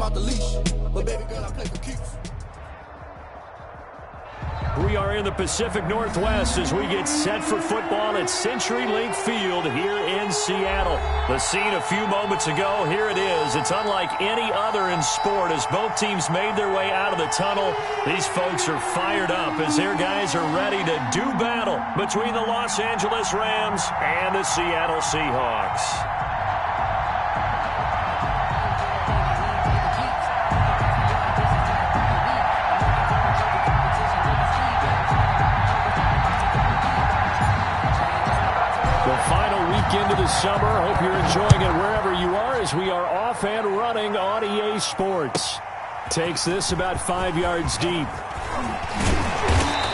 I'm off the leash. But baby girl, I play for keeps. We are in the Pacific Northwest as we get set for football at CenturyLink Field here in Seattle. The scene a few moments ago, here it is. It's unlike any other in sport as both teams made their way out of the tunnel. These folks are fired up as their guys are ready to do battle between the Los Angeles Rams and the Seattle Seahawks. Into the summer. Hope you're enjoying it wherever you are as we are off and running on EA Sports. Takes this about 5 yards deep.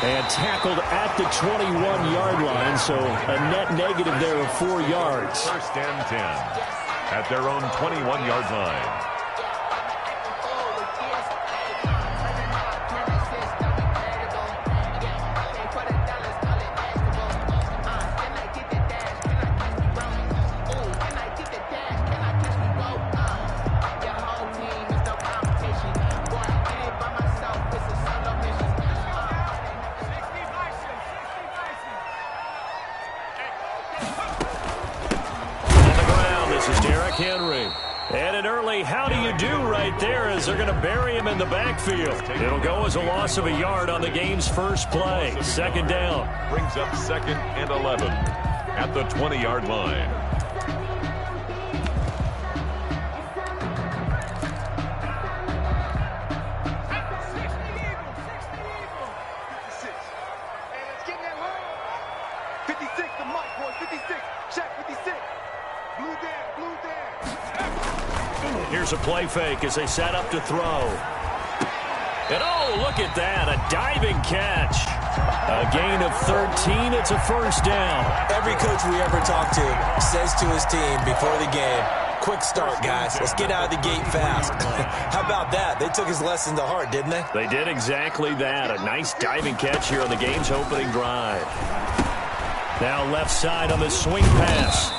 And tackled at the 21-yard line, so a net negative there of 4 yards. First and 10 at their own 21-yard line. And an early how do you do right there as they're going to bury him in the backfield. It'll go as a loss of a yard on the game's first play. Second down. Brings up 2nd and 11 at the 20-yard line. Here's a play fake as they set up to throw. And oh, look at that, a diving catch. A gain of 13, it's a first down. Every coach we ever talk to says to his team before the game, quick start, guys. Let's get out of the gate fast. How about that? They took his lesson to heart, didn't they? They did exactly that. A nice diving catch here on the game's opening drive. Now left side on the swing pass.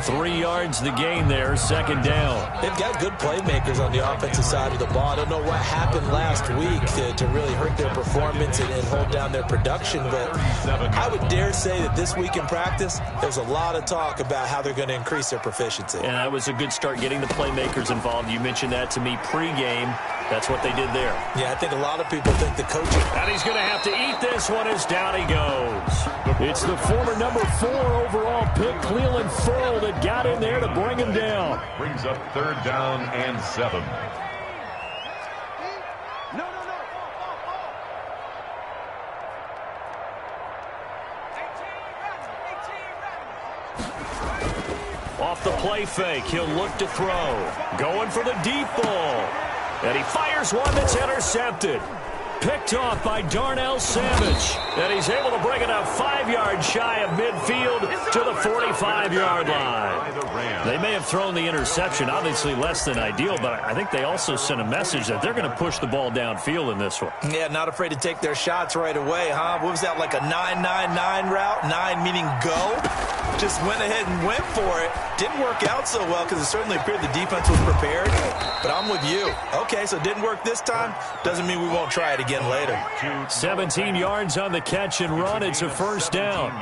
3 yards the gain there, second down. They've got good playmakers on the offensive side of the ball. I don't know what happened last week to really hurt their performance and hold down their production, but I would dare say that this week in practice, there's a lot of talk about how they're going to increase their proficiency. And that was a good start getting the playmakers involved. You mentioned that to me pregame. That's what they did there. Yeah, I think a lot of people think the coaching. And he's going to have to eat this one as down he goes. It's the former number 4 overall pick, Cleveland Ferrell, that got in there to bring him down. Brings up 3rd down and 7. Off the play fake, he'll look to throw. Going for the deep ball. And he fires one that's intercepted. Picked off by Darnell Savage. And he's able to bring it up 5 yards shy of midfield to the 45-yard line. They may have thrown the interception, obviously less than ideal, but I think they also sent a message that they're going to push the ball downfield in this one. Yeah, not afraid to take their shots right away, huh? What was that, like a 9-9-9 route? 9 meaning go? Just went ahead and went for it. Didn't work out so well because it certainly appeared the defense was prepared. But I'm with you. Okay, so it didn't work this time. Doesn't mean we won't try it again later. 17 yards on the catch and run. It's a first down.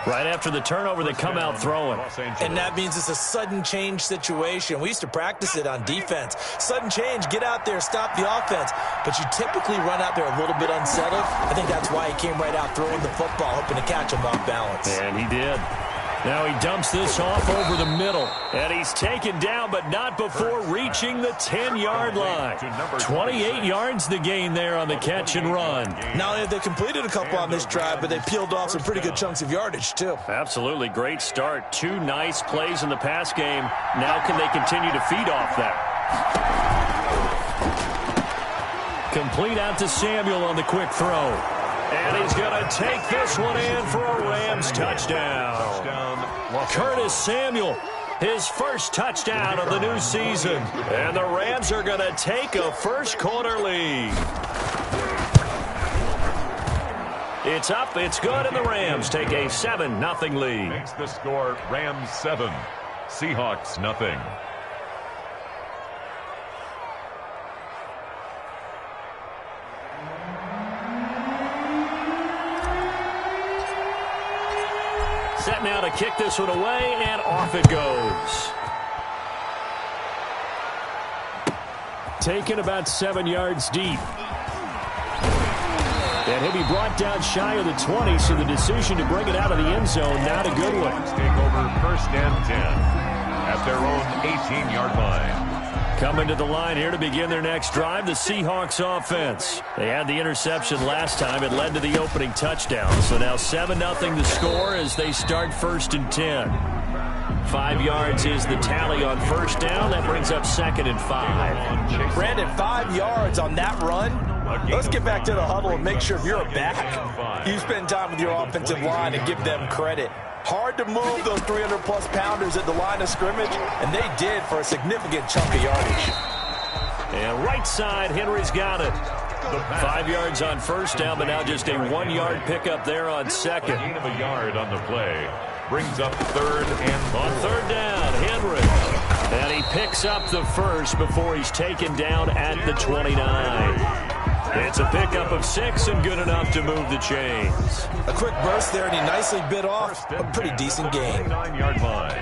Right after the turnover, they come out throwing. And that means it's a sudden change situation. We used to practice it on defense. Sudden change, get out there, stop the offense. But you typically run out there a little bit unsettled. I think that's why he came right out throwing the football, hoping to catch him off balance. And he did. Now he dumps this off over the middle. And he's taken down, but not before reaching the 10-yard line. 28 yards the gain there on the catch and run. Not only have they completed a couple on this drive, but they peeled off some pretty good chunks of yardage, too. Absolutely. Great start. 2 nice plays in the pass game. Now can they continue to feed off that? Complete out to Samuel on the quick throw. And he's going to take this one in for a Rams touchdown. Curtis Samuel, his first touchdown of the new season. And the Rams are going to take a first quarter lead. It's up, it's good, and the Rams take a 7-0 lead. Makes the score Rams 7, Seahawks 0. Set now to kick this one away, and off it goes. Taken about 7 yards deep. And he'll be brought down shy of the 20, so the decision to bring it out of the end zone, not a good one. Take over 1st and 10 at their own 18-yard line. Coming to the line here to begin their next drive, the Seahawks offense. They had the interception last time. It led to the opening touchdown. So now 7-0 the score as they start 1st and 10. 5 yards is the tally on 1st down. That brings up 2nd and 5. Brandon, 5 yards on that run. Let's get back to the huddle and make sure if you're a back, you spend time with your offensive line and give them credit. Hard to move those 300-plus pounders at the line of scrimmage, and they did for a significant chunk of yardage. And right side, Henry's got it. 5 yards on 1st down, but now just a 1-yard pickup there on 2nd. A gain of a yard on the play. Brings up 3rd and 4. On 3rd down, Henry. And he picks up the 1st before he's taken down at the 29. It's a pickup of 6 and good enough to move the chains. A quick burst there, and he nicely bit off a pretty decent gain. 9-yard line.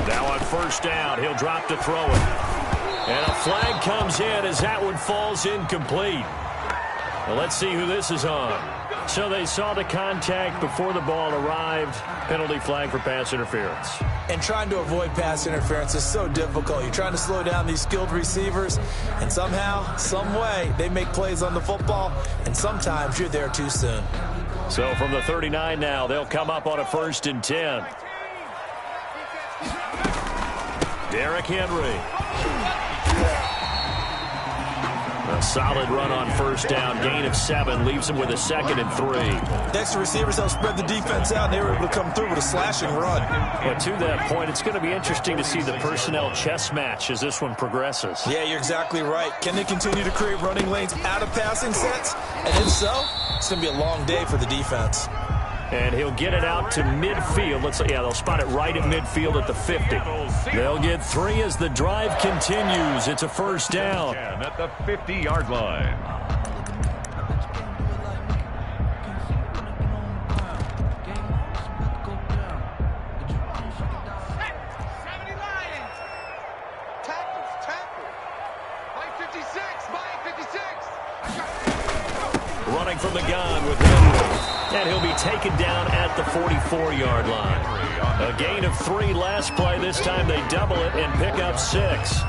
Now on 1st down, he'll drop to throw it. And a flag comes in as that one falls incomplete. Well, let's see who this is on. So they saw the contact before the ball arrived. Penalty flag for pass interference. And trying to avoid pass interference is so difficult. You're trying to slow down these skilled receivers, and somehow, some way, they make plays on the football, and sometimes you're there too soon. So from the 39 now, they'll come up on a 1st and 10. Derrick Henry. A solid run on 1st down. Gain of 7 leaves him with a 2nd and 3. Next receivers help spread the defense out, and they were able to come through with a slashing run. But to that point, it's going to be interesting to see the personnel chess match as this one progresses. Yeah, you're exactly right. Can they continue to create running lanes out of passing sets? And if so, it's going to be a long day for the defense. And he'll get it out to midfield. They'll spot it right at midfield at the 50. They'll get 3 as the drive continues. It's a 1st down. At the 50-yard line. Running from the gun with Henry. And he'll be taken down at the 44-yard line. A gain of 3 last play. This time they double it and pick up 6. All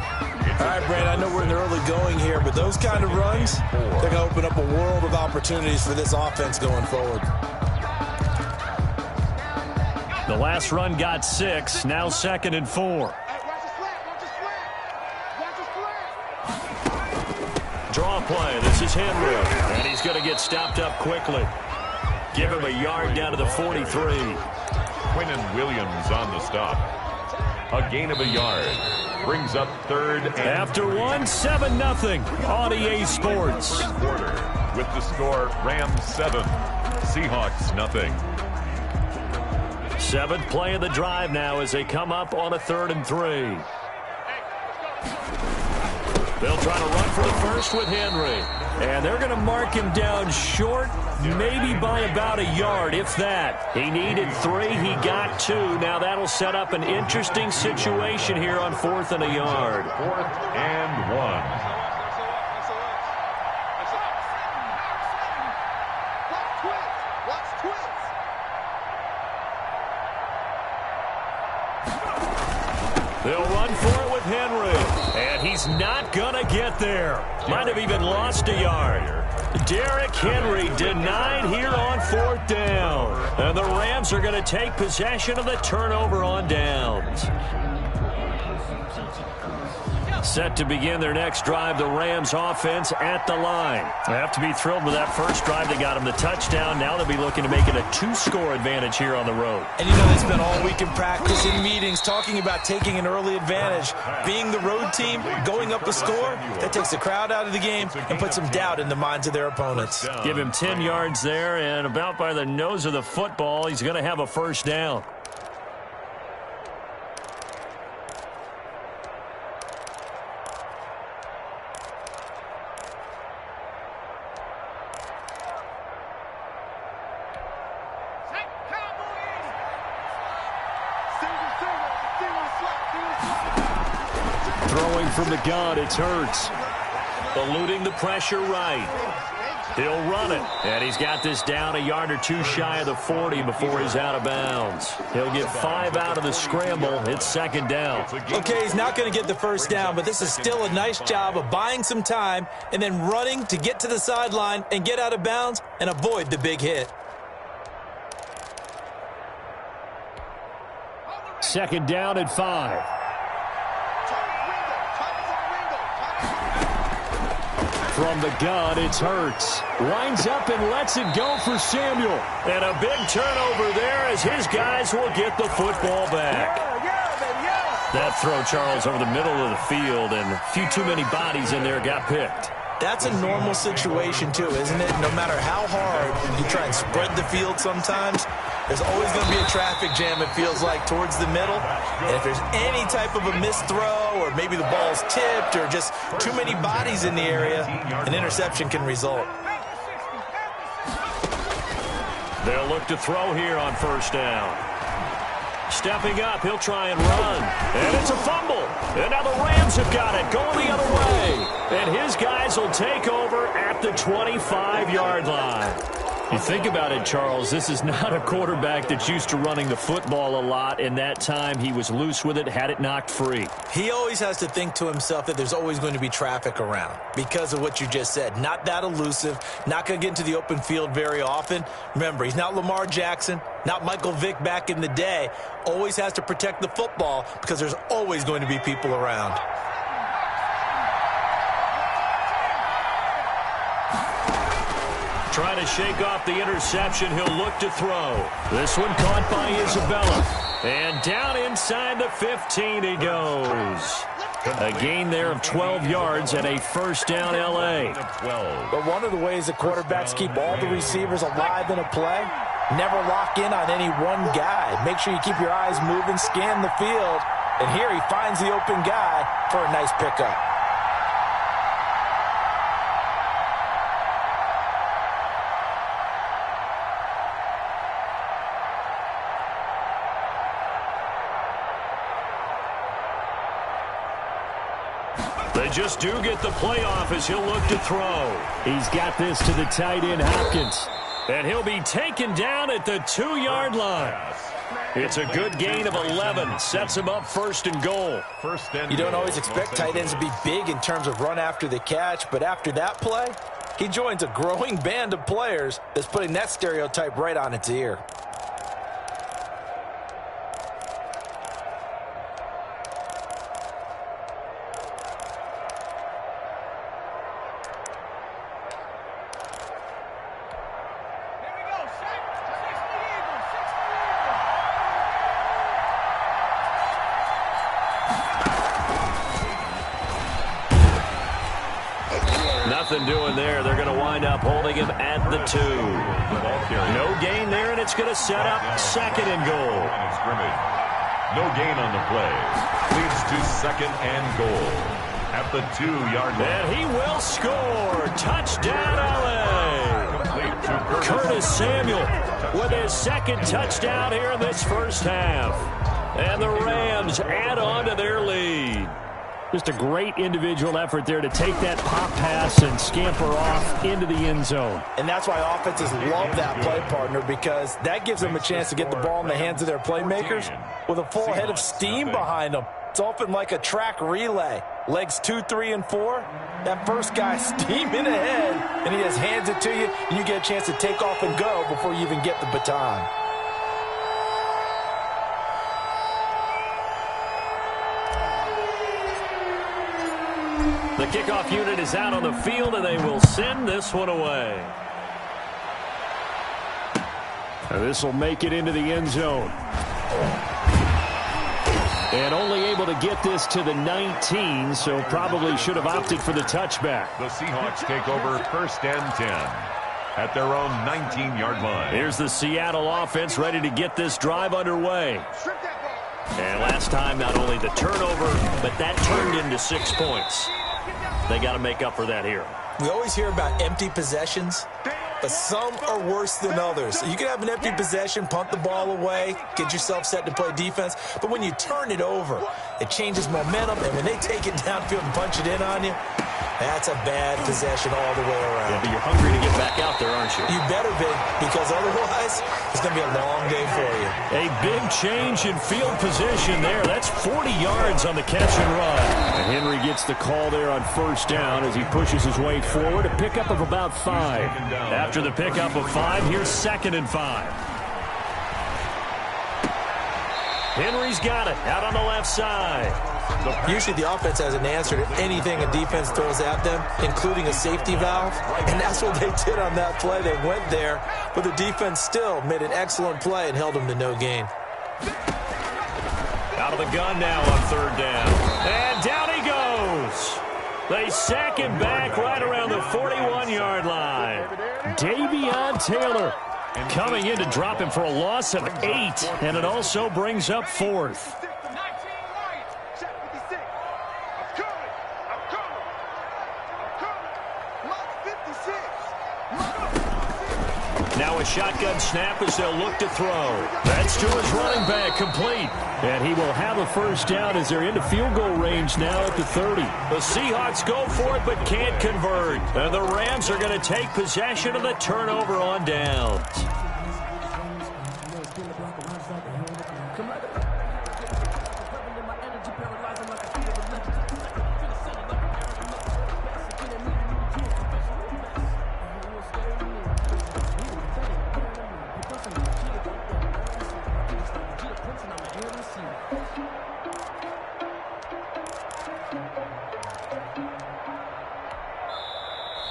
right, Brand, I know we're in the early going here, but those kind of runs, they're going to open up a world of opportunities for this offense going forward. The last run got 6. Now 2nd and 4. Draw play. This is Henry. And he's going to get stopped up quickly. Give him a yard down to the 43. Quinnen Williams on the stop. A gain of a yard. Brings up 3rd and after 1, 7-0 on EA Sports. Quarter with the score Rams 7, Seahawks nothing. 7th play of the drive now as they come up on a 3rd and 3. They'll try to run for the 1st with Henry. And they're going to mark him down short, maybe by about a yard, if that. He needed 3. He got 2. Now that'll set up an interesting situation here on 4th and a yard. 4th and 1. They'll run for it with Henry. And he's not going to get there. Might have even lost a yard. Derrick Henry denied here on 4th down. And the Rams are going to take possession of the turnover on downs. Set to begin their next drive, the Rams offense at the line. They have to be thrilled with that first drive. They got them the touchdown. Now they'll be looking to make it a 2-score advantage here on the road. And you know, they spent all week in practice, in meetings, talking about taking an early advantage. Being the road team, going up a score, that takes the crowd out of the game and puts some doubt in the minds of their opponents. Give him 10 yards there, and about by the nose of the football, he's going to have a first down. Throwing from the gun, it's Hurts. Eluding the pressure right. He'll run it. And he's got this down a yard or two shy of the 40 before he's out of bounds. He'll get 5 out of the scramble. It's second down. Okay, he's not going to get the first down, but this is still a nice job of buying some time and then running to get to the sideline and get out of bounds and avoid the big hit. Second down at 5. From the gun, it's Hurts. Lines up and lets it go for Samuel. And a big turnover there as his guys will get the football back. That throw, Charles, over the middle of the field, and a few too many bodies in there got picked. That's a normal situation, too, isn't it? No matter how hard you try and spread the field sometimes, there's always going to be a traffic jam, it feels like, towards the middle. And if there's any type of a missed throw or maybe the ball's tipped or just too many bodies in the area, an interception can result. They'll look to throw here on first down. Stepping up, he'll try and run. And it's a fumble. And now the Rams have got it, going the other way. And his guys will take over at the 25-yard line. You think about it, Charles, this is not a quarterback that's used to running the football a lot, and that time he was loose with it, had it knocked free. He always has to think to himself that there's always going to be traffic around because of what you just said. Not that elusive, not going to get into the open field very often. Remember, he's not Lamar Jackson, not Michael Vick back in the day. Always has to protect the football because there's always going to be people around. Trying to shake off the interception, he'll look to throw. This one caught by Isabella. And down inside the 15 he goes. A gain there of 12 yards and a first down L.A. But one of the ways that quarterbacks keep all the receivers alive in a play, never lock in on any one guy. Make sure you keep your eyes moving, scan the field. And here he finds the open guy for a nice pickup. They just do get the playoff as he'll look to throw. He's got this to the tight end, Hopkins. And he'll be taken down at the 2-yard line. It's a good gain of 11. Sets him up first and goal. You don't always expect tight ends to be big in terms of run after the catch, but after that play, he joins a growing band of players that's putting that stereotype right on its ear. Nothing doing there. They're going to wind up holding him at the 2. No gain there, and it's going to set up second and goal. No gain on the play. Leads to second and goal at the 2-yard line. And he will score. Touchdown, L.A. Curtis Samuel with his second touchdown here in this first half. And the Rams add on to their lead. Just a great individual effort there to take that pop pass and scamper off into the end zone. And that's why offenses love that play, partner, because that gives them a chance to get the ball in the hands of their playmakers with a full head of steam behind them. It's often like a track relay. Legs 2, 3, and 4. That first guy steaming ahead, and he just hands it to you, and you get a chance to take off and go before you even get the baton. The kickoff unit is out on the field, and they will send this one away. This will make it into the end zone. And only able to get this to the 19, so probably should have opted for the touchback. The Seahawks take over 1st and 10 at their own 19-yard line. Here's the Seattle offense ready to get this drive underway. And last time, not only the turnover, but that turned into 6 points. They got to make up for that here. We always hear about empty possessions, but some are worse than others. So you can have an empty possession, punt the ball away, get yourself set to play defense, but when you turn it over, it changes momentum, and when they take it downfield and punch it in on you, that's a bad possession all the way around. Yeah, but you're hungry to get back out there, aren't you? You better be, because otherwise, it's going to be a long day for you. A big change in field position there. That's 40 yards on the catch and run. And Henry gets the call there on 1st down as he pushes his way forward. A pickup of about 5. After the pickup of 5, here's 2nd and 5. Henry's got it out on the left side. Usually the offense has an answer to anything a defense throws at them, including a safety valve, and that's what they did on that play. They went there, but the defense still made an excellent play and held them to no gain. Out of the gun now on 3rd down. And down he goes. They sack him back right around the 41-yard line. Davion Taylor coming in to drop him for a loss of 8, and it also brings up 4th. Now a shotgun snap as they'll look to throw. That's to his running back, complete. And he will have a 1st down as they're into field goal range now at the 30. The Seahawks go for it but can't convert. And the Rams are going to take possession of the turnover on downs.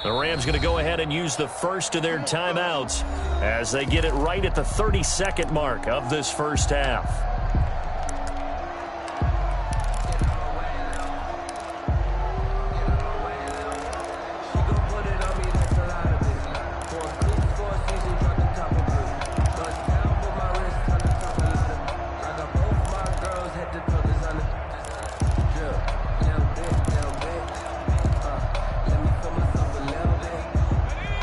The Rams going to go ahead and use the first of their timeouts as they get it right at the 32nd mark of this 1st half.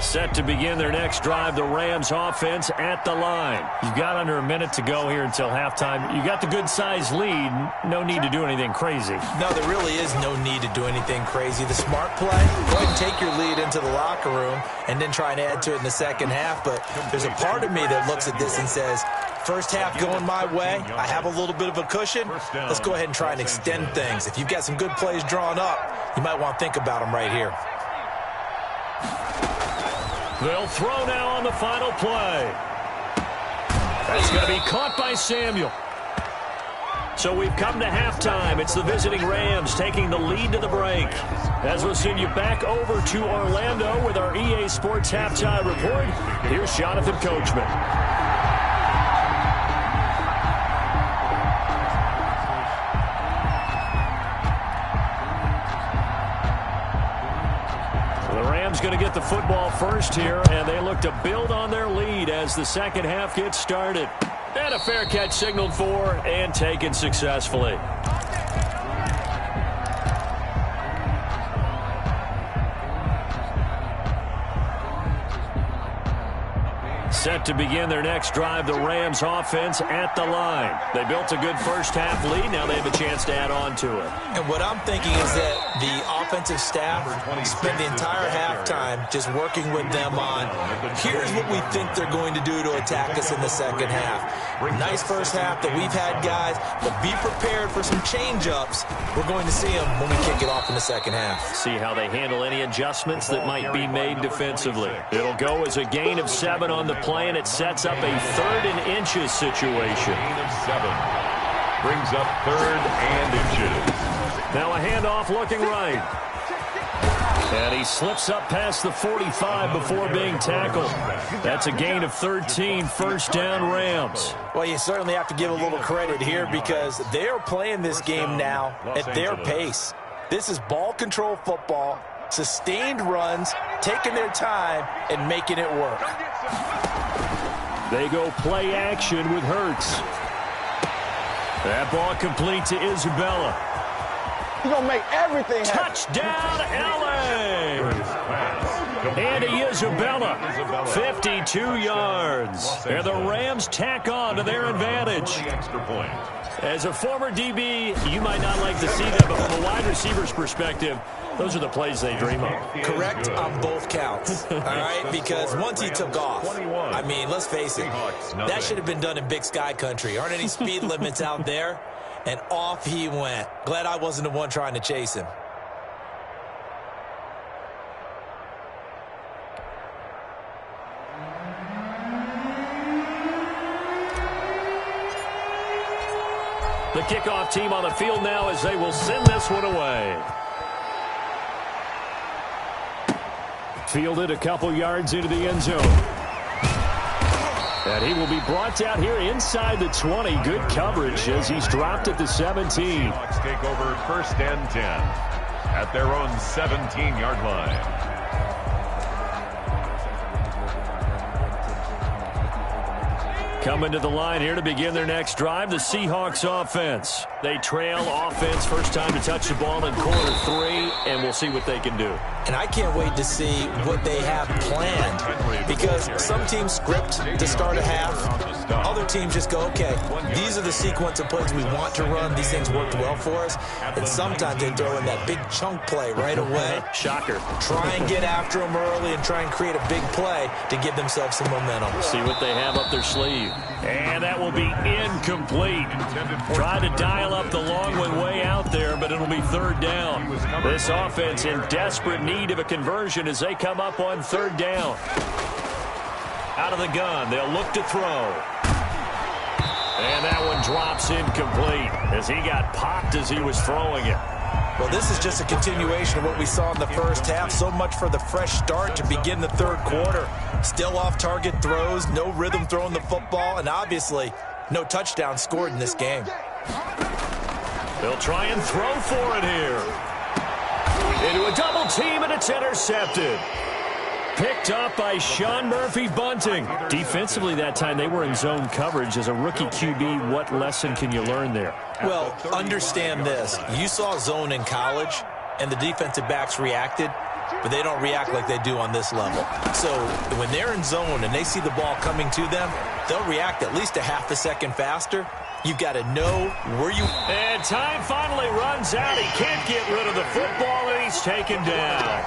Set to begin their next drive, the Rams offense at the line. You've got under a minute to go here until halftime. You got the good-sized lead. No need to do anything crazy. No, there really is no need to do anything crazy. The smart play, go ahead and take your lead into the locker room and then try and add to it in the second half. But there's a part of me that looks at this and says, 1st half going my way, I have a little bit of a cushion. Let's go ahead and try and extend things. If you've got some good plays drawn up, you might want to think about them right here. They'll throw now on the final play. That's going to be caught by Samuel. So we've come to halftime. It's the visiting Rams taking the lead to the break. As we'll send you back over to Orlando with our EA Sports Halftime Report, here's Jonathan Coachman. Going to get the football first here, and they look to build on their lead as the second half gets started. And a fair catch signaled for and taken successfully. Set to begin their next drive, the Rams offense at the line. They built a good 1st half lead. Now they have a chance to add on to it. And what I'm thinking is that the offensive staff spent the entire halftime just working with them on, here's what we think they're going to do to attack us in the second half. Nice 1st half that we've had, guys, but be prepared for some change-ups. We're going to see them when we kick it off in the second half. See how they handle any adjustments that might be made defensively. It'll go as a gain of 7 on the play, and it sets up a 3rd and inches situation. Gain of 7. Brings up 3rd and inches. Now a handoff looking right. And he slips up past the 45 before being tackled. That's a gain of 13, first down Rams. Well, you certainly have to give a little credit here because they're playing this game now at their pace. This is ball control football, sustained runs, taking their time, and making it work. They go play action with Hurts. That ball complete to Isabella. He's going to make everything happen. Touchdown, L.A. Andy Isabella, 52 yards. And the Rams tack on to their advantage. As a former DB, you might not like to see that, but from a wide receiver's perspective, those are the plays they dream of. Correct on both counts, all right? Because once he took off, I mean, let's face it, that should have been done in Big Sky country. Aren't any speed limits out there? And off he went. Glad I wasn't the one trying to chase him. The kickoff team on the field now as they will send this one away. Fielded a couple yards into the end zone. And he will be brought out here inside the 20. Good coverage as he's dropped at the 17. Seahawks take over first and 10 at their own 17-yard line. Coming to the line here to begin their next drive, the Seahawks offense. They trail offense, first time to touch the ball in quarter 3, and we'll see what they can do. And I can't wait to see what they have planned because some teams script to start a half. Other teams just go, okay, these are the sequence of plays we want to run. These things worked well for us. And sometimes they throw in that big chunk play right away. Shocker. Try and get after them early and try and create a big play to give themselves some momentum. See what they have up their sleeve. And that will be incomplete. Try to dial up the long one way out there, but it'll be third down. This offense in desperate need of a conversion as they come up on third down. Out of the gun, they'll look to throw. And that one drops incomplete as he got popped as he was throwing it. Well, this is just a continuation of what we saw in the first half. So much for the fresh start to begin the third quarter. Still off-target throws, no rhythm throwing the football, and obviously no touchdown scored in this game. They'll try and throw for it here. Into a double team, and it's intercepted. Picked up by Sean Murphy-Bunting. Defensively that time, they were in zone coverage. As a rookie QB, what lesson can you learn there? Well, understand this. You saw zone in college, and the defensive backs reacted, but they don't react like they do on this level. So when they're in zone and they see the ball coming to them, they'll react at least a half a second faster. You've got to know where you... And time finally runs out. He can't get rid of the football, and he's taken down.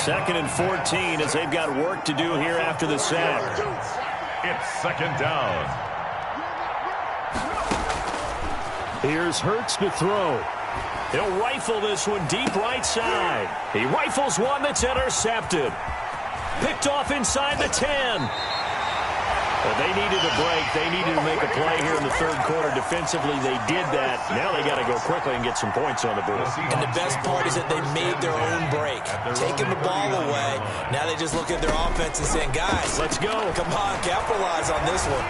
2nd and 14 as they've got work to do here after the sack. It's second down. Here's Hurts to throw. He'll rifle this one deep right side. He rifles one that's intercepted. Picked off inside the 10. Well, they needed a break. They needed to make a play here in the third quarter. Defensively, they did that. Now they got to go quickly and get some points on the board. And the best part is that they made their own break. Taking the ball away. Now they just look at their offense and saying, guys, let's go. Come on, capitalize on this one.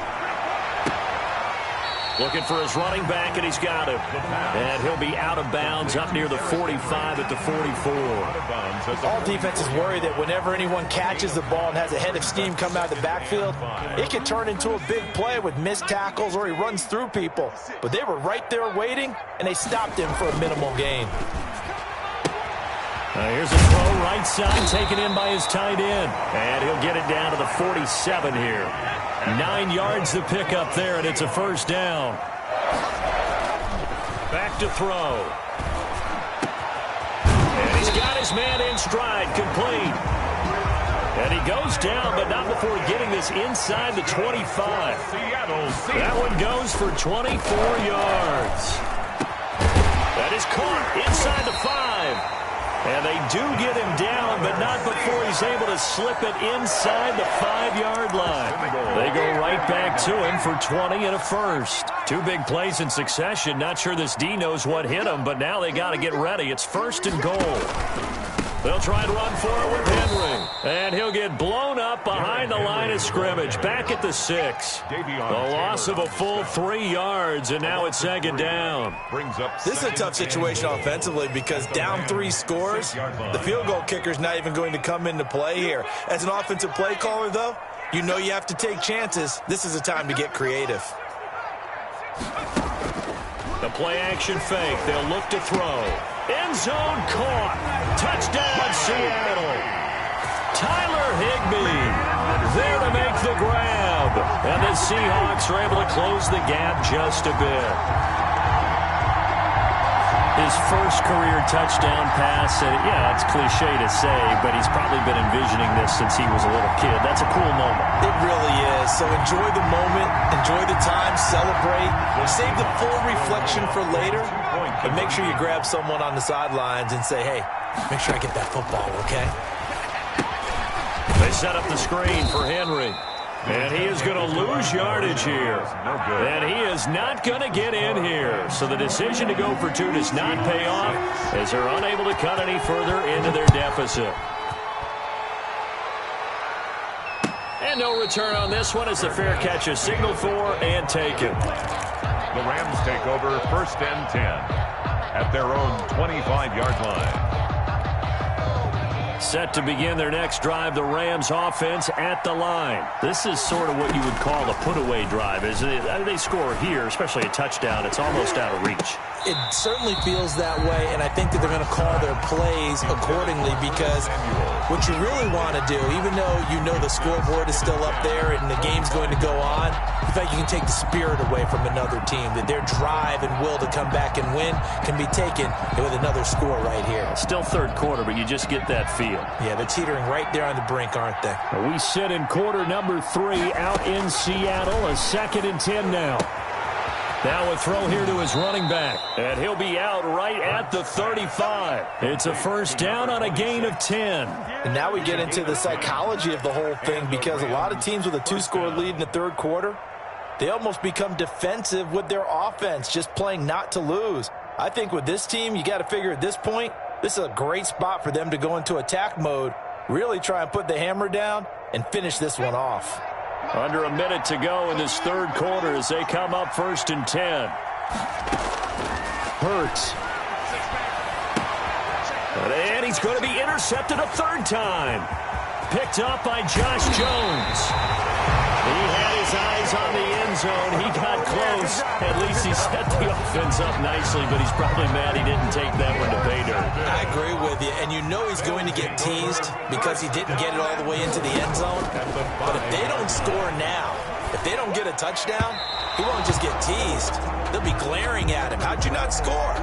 Looking for his running back, and he's got him. And he'll be out of bounds up near the 45 at the 44. All defenses worry that whenever anyone catches the ball and has a head of steam come out of the backfield, it can turn into a big play with missed tackles or he runs through people. But they were right there waiting, and they stopped him for a minimal gain. Here's a throw right side taken in by his tight end. And he'll get it down to the 47 here. 9 yards to pick up there, and it's a first down. Back to throw. And he's got his man in stride, complete. And he goes down, but not before getting this inside the 25. That one goes for 24 yards. That is caught inside the 5. And they do get him down, but not before he's able to slip it inside the 5-yard line. They go right back to him for 20 and a first. 2 big plays in succession. Not sure this D knows what hit him, but now they got to get ready. It's 1st and goal. They'll try and run for it with Henry. And he'll get blown up behind the line of scrimmage, back at the 6. The loss of a full 3 yards, and now it's second down. This is a tough situation offensively because down 3 scores, the field goal kicker's not even going to come into play here. As an offensive play caller, though, you know you have to take chances. This is a time to get creative. The play-action fake. They'll look to throw. End zone caught. Touchdown, Seattle. Tyler Higbee there to make the grab. And the Seahawks are able to close the gap just a bit. His first career touchdown pass, yeah, it's cliche to say, but he's probably been envisioning this since he was a little kid. That's a cool moment. It really is. So enjoy the moment, enjoy the time, celebrate. Save the full reflection for later, but make sure you grab someone on the sidelines and say, hey, make sure I get that football, okay? They set up the screen for Henry. And he is going to lose yardage here. And he is not going to get in here. So the decision to go for 2 does not pay off as they're unable to cut any further into their deficit. And no return on this one as the fair catch is signaled for and taken. The Rams take over 1st and 10 at their own 25-yard line. Set to begin their next drive, the Rams offense at the line. This is sort of what you would call a put-away drive. As they score here, especially a touchdown, it's almost out of reach. It certainly feels that way, and I think that they're going to call their plays accordingly because what you really want to do, even though you know the scoreboard is still up there and the game's going to go on, in fact, you can take the spirit away from another team, that their drive and will to come back and win can be taken with another score right here. Still third quarter, but you just get that feel. Yeah, they're teetering right there on the brink, aren't they? We sit in quarter number 3 out in Seattle, a 2nd and 10 now. Now a throw here to his running back, and he'll be out right at the 35. It's a first down on a gain of 10. And now we get into the psychology of the whole thing because a lot of teams with a 2-score lead in the third quarter, they almost become defensive with their offense, just playing not to lose. I think with this team, you got to figure at this point, this is a great spot for them to go into attack mode, really try and put the hammer down and finish this one off. Under a minute to go in this third quarter as they come up 1st and 10. Hurts. And he's going to be intercepted a 3rd time. Picked up by Josh Jones. He had his eyes on the end zone. He got close. At least he set the offense up nicely, but he's probably mad he didn't take that one to pay dirt. I agree with you, and you know he's going to get teased because he didn't get it all the way into the end zone. But if they don't score now, if they don't get a touchdown, he won't just get teased. They'll be glaring at him. How'd you not score?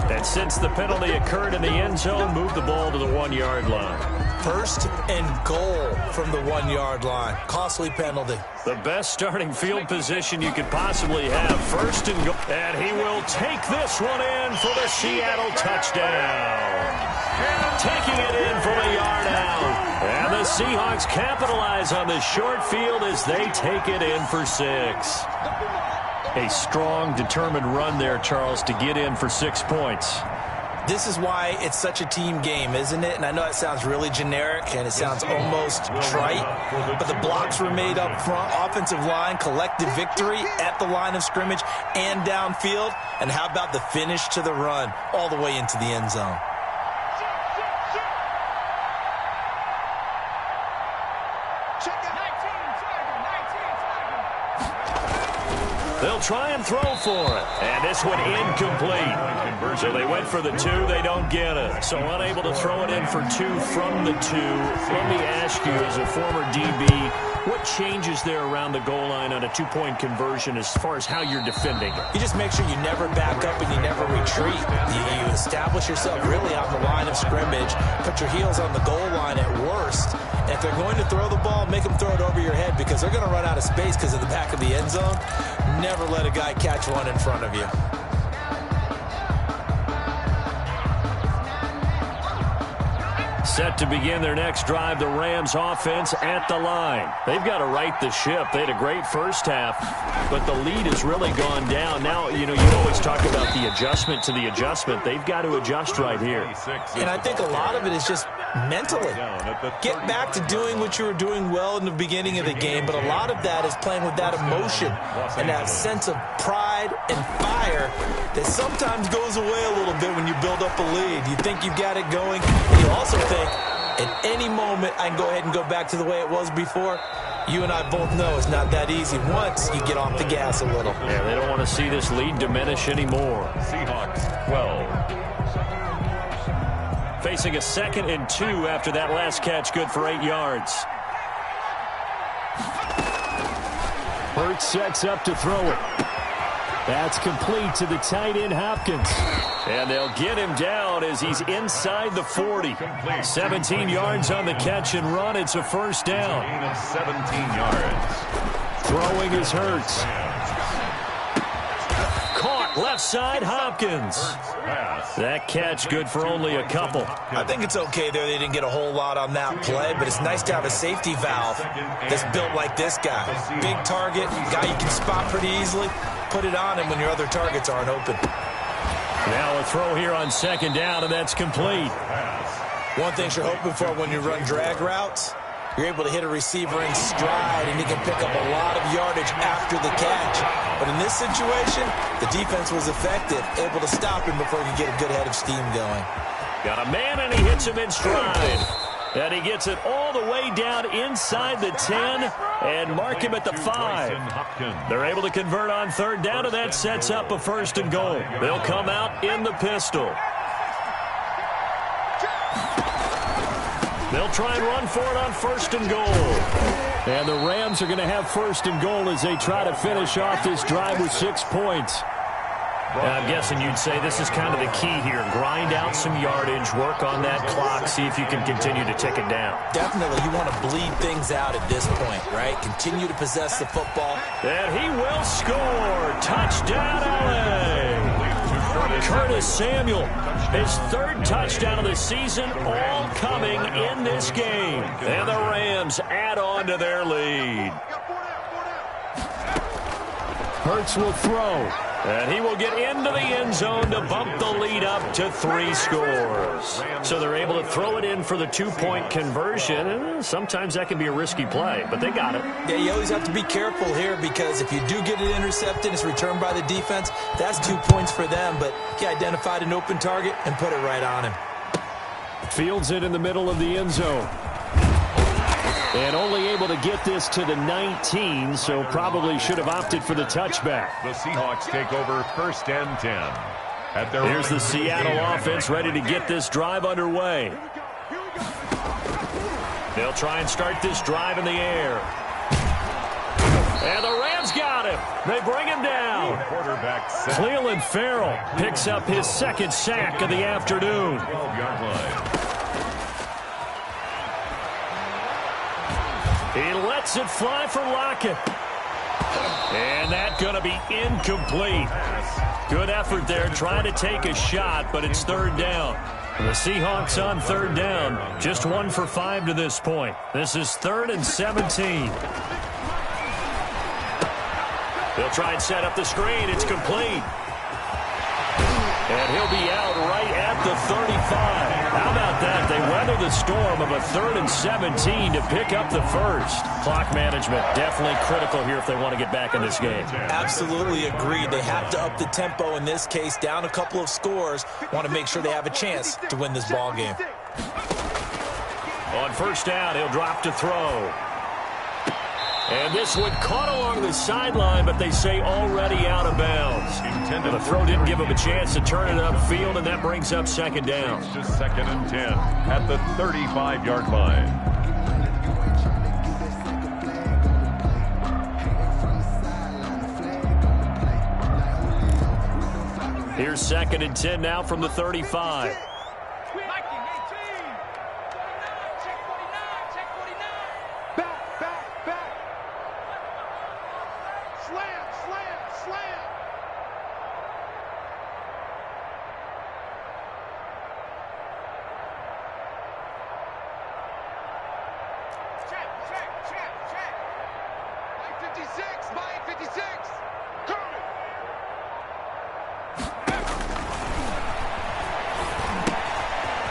And since the penalty occurred in the end zone, move the ball to the 1-yard line. 1st and goal from the 1-yard line. Costly penalty. The best starting field position you could possibly have. 1st and goal. And he will take this one in for the Seattle touchdown. Taking it in from a yard out. And the Seahawks capitalize on the short field as they take it in for 6. A strong, determined run there, Charles, to get in for 6 points. This is why it's such a team game, isn't it? And I know it sounds really generic and it sounds almost trite, but the blocks were made up front, offensive line, collective victory at the line of scrimmage and downfield. And how about the finish to the run all the way into the end zone? They'll try and throw for it. And this one incomplete. So they went for the 2. They don't get it. So unable to throw it in for 2 from the 2. Let me ask you, as a former DB, what changes there around the goal line on a 2-point conversion as far as how you're defending it? You just make sure you never back up and you never retreat. You establish yourself really on the line of scrimmage, put your heels on the goal line at worst. And if they're going to throw the ball, make them throw it over your head because they're going to run out of space because of the back of the end zone. Never let a guy catch one in front of you. Set to begin their next drive, the Rams offense at the line. They've got to right the ship. They had a great first half, but the lead has really gone down. Now, you always talk about the adjustment to the adjustment. They've got to adjust right here. And I think a lot of it is just mentally. Get back to doing what you were doing well in the beginning of the game, but a lot of that is playing with that emotion and that sense of pride and fire that sometimes goes away a little bit when you build up a lead. You think you've got it going, and you also think at any moment I can go ahead and go back to the way it was before. You and I both know it's not that easy once you get off the gas a little. Yeah, they don't want to see this lead diminish anymore. Seahawks 12. Facing a 2nd and 2 after that last catch, good for 8 yards. Hurts sets up to throw it. That's complete to the tight end, Hopkins. And they'll get him down as he's inside the 40. 17 yards on the catch and run. It's a first down. Gain of 17 yards. Throwing is Hurts. Caught left side, Hopkins. That catch good for only a couple. I think it's okay there. They didn't get a whole lot on that play, but it's nice to have a safety valve that's built like this guy. Big target, guy you can spot pretty easily. Put it on him when your other targets aren't open. Now a throw here on 2nd down, and that's complete. One thing you're hoping for when you run drag routes, you're able to hit a receiver in stride, and he can pick up a lot of yardage after the catch. But in this situation, the defense was effective, able to stop him before he could get a good head of steam going. Got a man, and he hits him in stride. And he gets it all the way down inside the 10 and mark him at the 5. They're able to convert on 3rd down, and that sets up a 1st and goal. They'll come out in the pistol. They'll try and run for it on 1st and goal. And the Rams are going to have 1st and goal as they try to finish off this drive with 6 points. I'm guessing you'd say this is kind of the key here. Grind out some yardage, work on that clock, see if you can continue to tick it down. Definitely. You want to bleed things out at this point, right? Continue to possess the football. And he will score. Touchdown, LA. Curtis Samuel, his 3rd touchdown of the season, all coming in this game. And the Rams add on to their lead. Hurts will throw. And he will get into the end zone to bump the lead up to 3 scores. So they're able to throw it in for the 2-point conversion. And sometimes that can be a risky play, but they got it. Yeah, you always have to be careful here because if you do get it intercepted, it's returned by the defense. That's 2 points for them, but he identified an open target and put it right on him. Fields it in the middle of the end zone. And only able to get this to the 19, so probably should have opted for the touchback. The Seahawks take over 1st and 10. Here's the Seattle offense ready to get this drive underway. They'll try and start this drive in the air. And the Rams got him. They bring him down. Cleveland Farrell picks up his 2nd sack of the afternoon. 12-yard line. He lets it fly for Lockett. And that's going to be incomplete. Good effort there trying to take a shot, but it's 3rd down. The Seahawks on 3rd down. Just 1 for 5 to this point. This is 3rd and 17. They'll try and set up the screen. It's complete. And he'll be out right at the 35. How about that? They weather the storm of a 3rd and 17 to pick up the 1st. Clock management definitely critical here if they want to get back in this game. Absolutely agreed. They have to up the tempo in this case, down a couple of scores. Want to make sure they have a chance to win this ball game. On 1st down, he'll drop to throw. And this one caught along the sideline, but they say already out of bounds. And the throw didn't give him a chance to turn it upfield, and that brings up 2nd down. It's just 2nd and 10 at the 35-yard line. Here's 2nd and 10 now from the 35.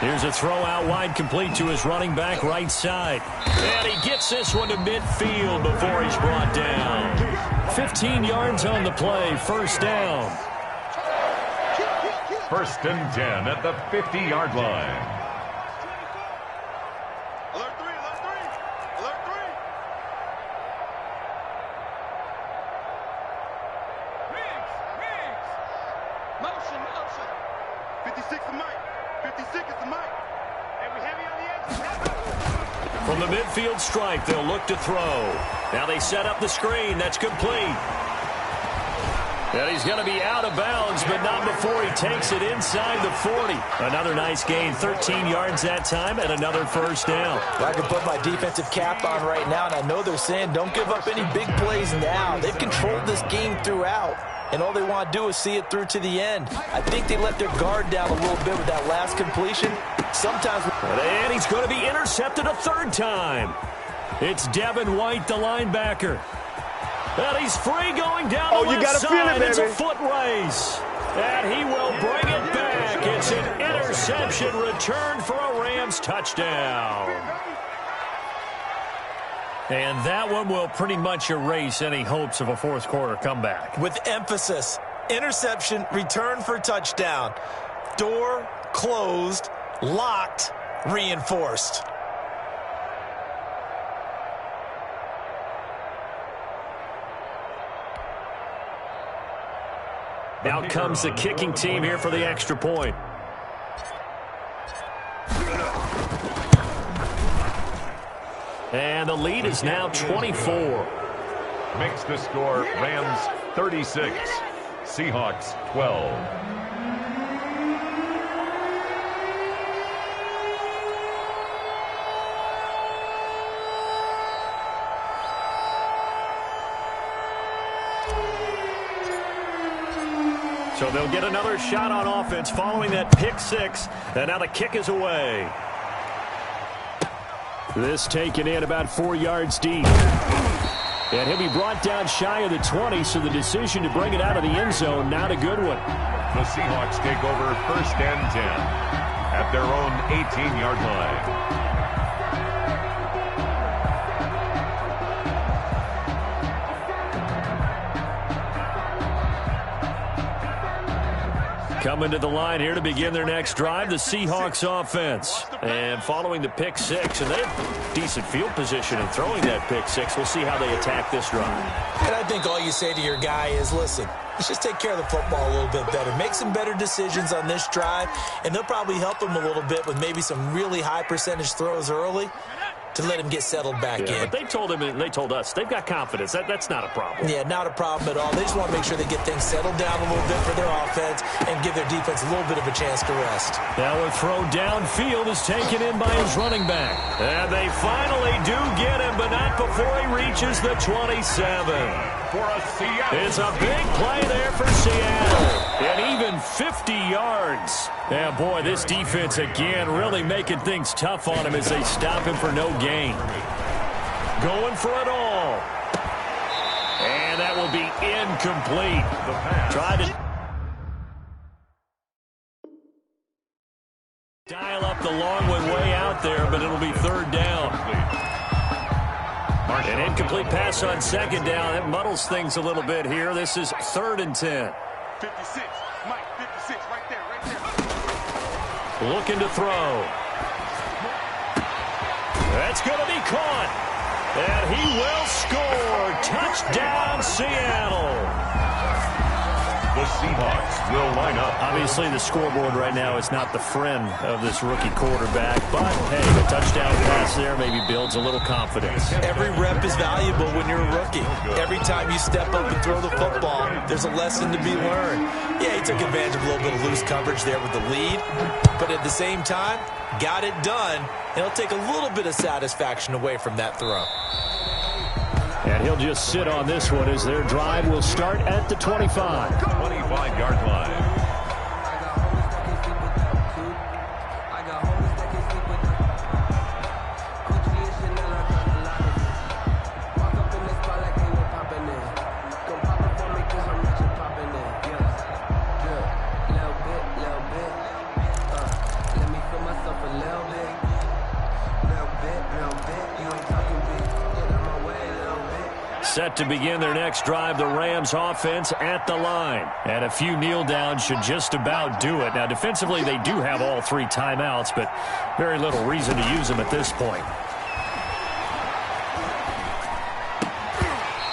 Here's a throw out wide, complete to his running back right side. And he gets this one to midfield before he's brought down. 15 yards on the play, first down. 1st and 10 at the 50-yard line. From the midfield stripe, they'll look to throw. Now they set up the screen. That's complete. And he's going to be out of bounds, but not before he takes it inside the 40. Another nice gain, 13 yards that time, and another first down. I can put my defensive cap on right now, and I know they're saying don't give up any big plays now. They've controlled this game throughout, and all they want to do is see it through to the end. I think they let their guard down a little bit with that last completion. Sometimes. And he's going to be intercepted a third time. It's Devin White, the linebacker. And he's free going down the left side. It's a foot race. And he will bring it back. It's an interception return for a Rams touchdown. And that one will pretty much erase any hopes of a fourth quarter comeback. With emphasis, interception, return for touchdown. Door closed, locked, reinforced. Out comes the kicking team here for the extra point. And the lead is now 24. Makes the score Rams 36, Seahawks 12. So they'll get another shot on offense following that pick six. And now the kick is away. This taken in about 4 yards deep. And he'll be brought down shy of the 20, so the decision to bring it out of the end zone, not a good one. The Seahawks take over 1st and 10 at their own 18-yard line. Coming to the line here to begin their next drive, the Seahawks offense. And following the pick six, and they have decent field position in throwing that pick six. We'll see how they attack this drive. And I think all you say to your guy is, listen, let's just take care of the football a little bit better. Make some better decisions on this drive, and they'll probably help him a little bit with maybe some really high percentage throws early to let him get settled back in. But they told him and they told us they've got confidence. That's not a problem. Yeah, not a problem at all. They just want to make sure they get things settled down a little bit for their offense and give their defense a little bit of a chance to rest. Now a throw downfield is taken in by his running back. And they finally do get him, but not before he reaches the 27. It's a big play there for Seattle. And even 50 yards. Yeah, boy, this defense again really making things tough on him as they stop him for no gain. Going for it all. And that will be incomplete. Tried to dial up the long one way out there, but it'll be third down. An incomplete pass on second down. That muddles things a little bit here. This is 3rd and 10. 56, Mike, 56, right there. Looking to throw. That's going to be caught. And he will score. Touchdown, Seattle. The Seahawks will line up. Obviously, the scoreboard right now is not the friend of this rookie quarterback. But, hey, the touchdown pass there maybe builds a little confidence. Every rep is valuable when you're a rookie. Every time you step up and throw the football, there's a lesson to be learned. Yeah, he took advantage of a little bit of loose coverage there with the lead. But at the same time, got it done. And he'll take a little bit of satisfaction away from that throw. And he'll just sit on this one as their drive will start at the 25. 25-yard line. set to begin their next drive. The Rams offense at the line. And a few kneel downs should just about do it. Now, defensively, they do have all 3 timeouts, but very little reason to use them at this point.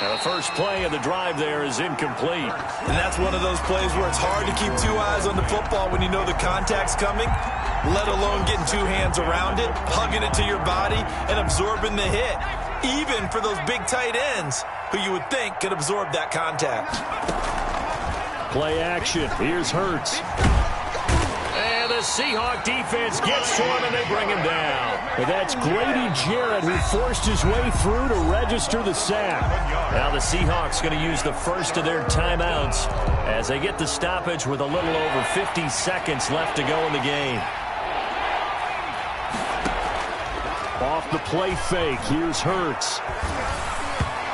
Now, the first play of the drive there is incomplete. And that's one of those plays where it's hard to keep 2 eyes on the football when you know the contact's coming, let alone getting 2 hands around it, hugging it to your body, and absorbing the hit, even for those big tight ends who you would think could absorb that contact. Play action. Here's Hurts. And the Seahawks defense gets to him, and they bring him down. And that's Grady Jarrett who forced his way through to register the sack. Now the Seahawks going to use the first of their timeouts as they get the stoppage with a little over 50 seconds left to go in the game. Off the play fake, here's Hurts.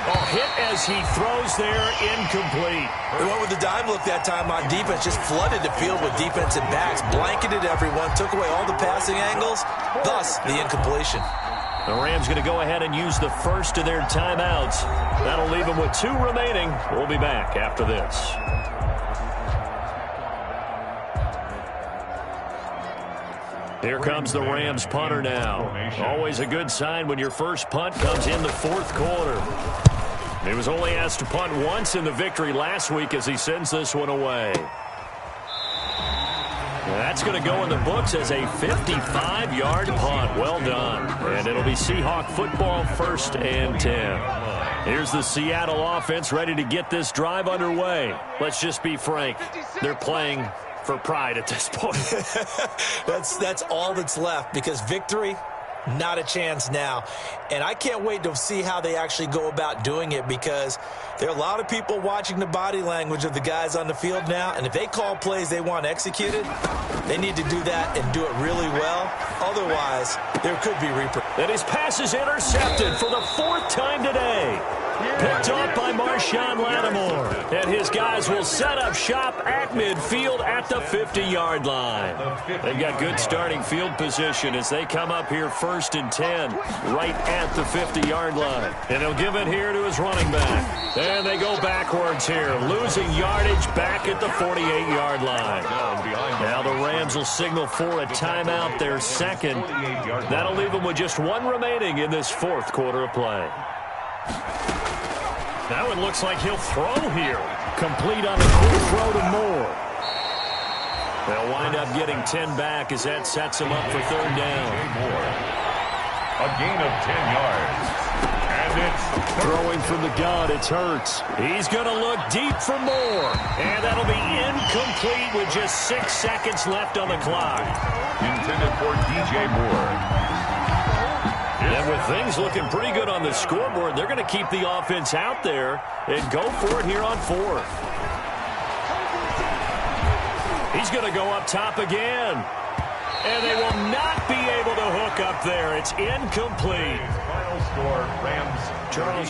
Oh, hit as he throws there, incomplete. They went with the dive look that time on defense, just flooded the field with defensive backs, blanketed everyone, took away all the passing angles, thus the incompletion. The Rams going to go ahead and use the first of their timeouts. That'll leave them with 2 remaining. We'll be back after this. Here comes the Rams punter now. Always a good sign when your first punt comes in the 4th quarter. He was only asked to punt once in the victory last week as he sends this one away. That's going to go in the books as a 55-yard punt. Well done. And it'll be Seahawk football, 1st and 10. Here's the Seattle offense ready to get this drive underway. Let's just be frank. They're playing for pride at this point. That's all that's left, because victory, not a chance now. And I can't wait to see how they actually go about doing it, because there are a lot of people watching the body language of the guys on the field now, and if they call plays they want executed, they need to do that and do it really well. Otherwise, there could be repercussions. And his pass is intercepted for the 4th time today. Picked off by Marshawn Lattimore. And his guys will set up shop at midfield at the 50-yard line. They've got good starting field position as they come up here 1st and 10, right at the 50-yard line. And he'll give it here to his running back. And they go backwards here, losing yardage back at the 48-yard line. Now the Rams will signal for a timeout, their 2nd. That'll leave them with just 1 remaining in this 4th quarter of play. Now it looks like he'll throw here. Complete on the quick throw to Moore. They'll wind up getting 10 back as that sets him up for 3rd down. A gain of 10 yards. And it's throwing from the gun. It's Hurts. He's going to look deep for Moore. And that'll be incomplete with just 6 seconds left on the clock. Intended for DJ Moore. And with things looking pretty good on the scoreboard, they're going to keep the offense out there and go for it here on 4th. He's going to go up top again. And they will not be able to hook up there. It's incomplete. Final score, Rams. Charles.